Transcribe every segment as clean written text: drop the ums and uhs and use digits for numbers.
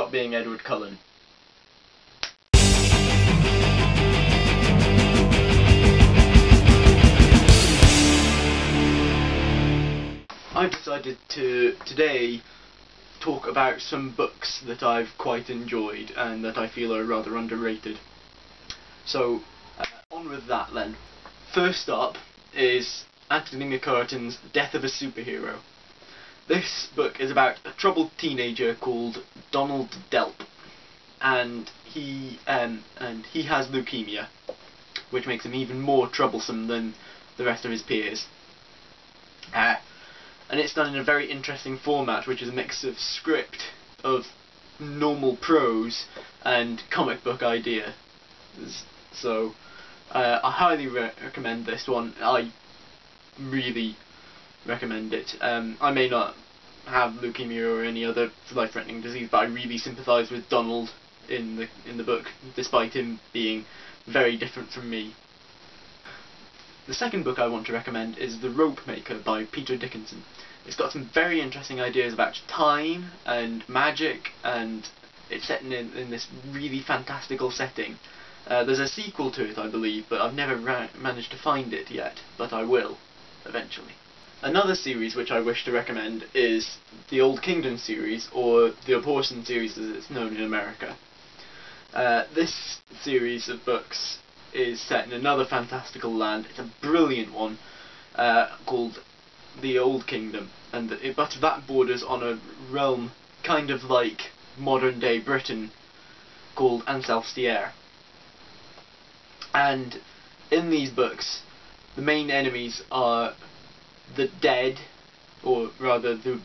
stop being Edward Cullen. I've decided to today talk about some books that I've quite enjoyed and that I feel are rather underrated. So, on with that then. First up is Anthony McCartan's Death of a Superhero. This book is about a troubled teenager called Donald Delp, and he has leukemia, which makes him even more troublesome than the rest of his peers. And it's done in a very interesting format, which is a mix of script, of normal prose, and comic book idea. So, I highly recommend this one. I really recommend it. I may not have leukemia or any other life-threatening disease, but I really sympathise with Donald in the book, despite him being very different from me. The second book I want to recommend is The Rope Maker by Peter Dickinson. It's got some very interesting ideas about time and magic, and it's set in this really fantastical setting. There's a sequel to it, I believe, but I've never managed to find it yet, but I will, eventually. Another series which I wish to recommend is the Old Kingdom series, or the Abortion series as it's known in America. This series of books is set in another fantastical land. It's a brilliant one, called the Old Kingdom, but that borders on a realm kind of like modern day Britain called Ancelstiere. And in these books, the main enemies are the dead, or rather the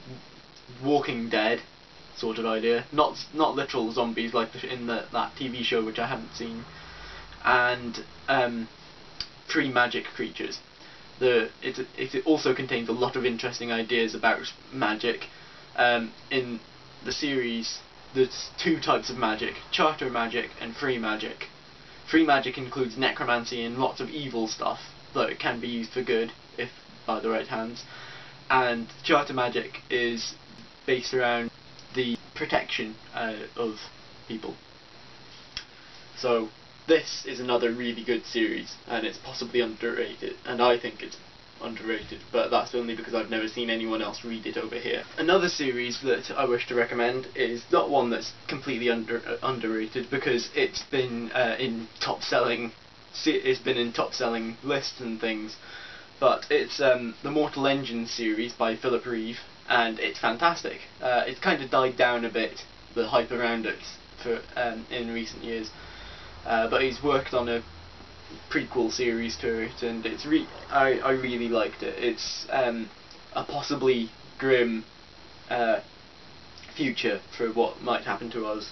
walking dead sort of idea, not literal zombies like in that TV show which I haven't seen, and three magic creatures. It also contains a lot of interesting ideas about magic. In the series, there's two types of magic: charter magic and free magic. Free magic includes necromancy and lots of evil stuff, though it can be used for good if by the right hands. And charter magic is based around the protection of people. So this is another really good series, and it's possibly underrated, and I think it's underrated, but that's only because I've never seen anyone else read it over here. Another series that I wish to recommend is not one that's completely underrated, because it's been in top-selling lists and things, but it's the Mortal Engines series by Philip Reeve, and it's fantastic. It's kind of died down a bit, the hype around it, in recent years. But he's worked on a prequel series to it, and I really liked it. It's a possibly grim future for what might happen to us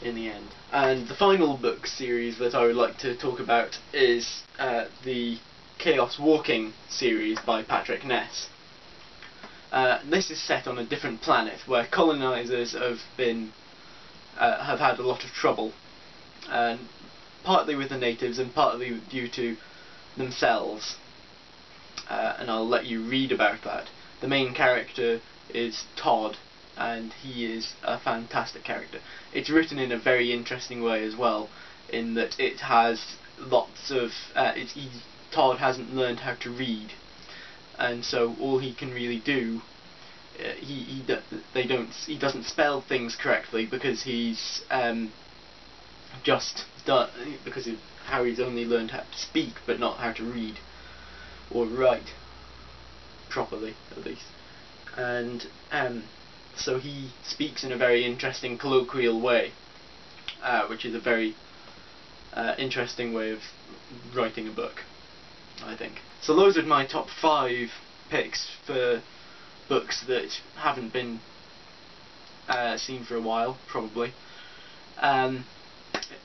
in the end. And the final book series that I would like to talk about is the Chaos Walking series by Patrick Ness. This is set on a different planet where colonizers have had a lot of trouble, and partly with the natives and partly due to themselves, and I'll let you read about that. The main character is Todd, and he is a fantastic character. It's written in a very interesting way as well, in that it has lots of Todd hasn't learned how to read, and so all he can really do, he doesn't spell things correctly because he's because of how he's only learned how to speak but not how to read or write properly, at least. And so he speaks in a very interesting colloquial way, which is a very interesting way of writing a book, I think. So those are my top 5 picks for books that haven't been seen for a while, probably.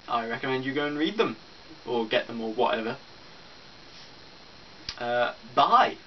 I recommend you go and read them, or get them, or whatever. Bye!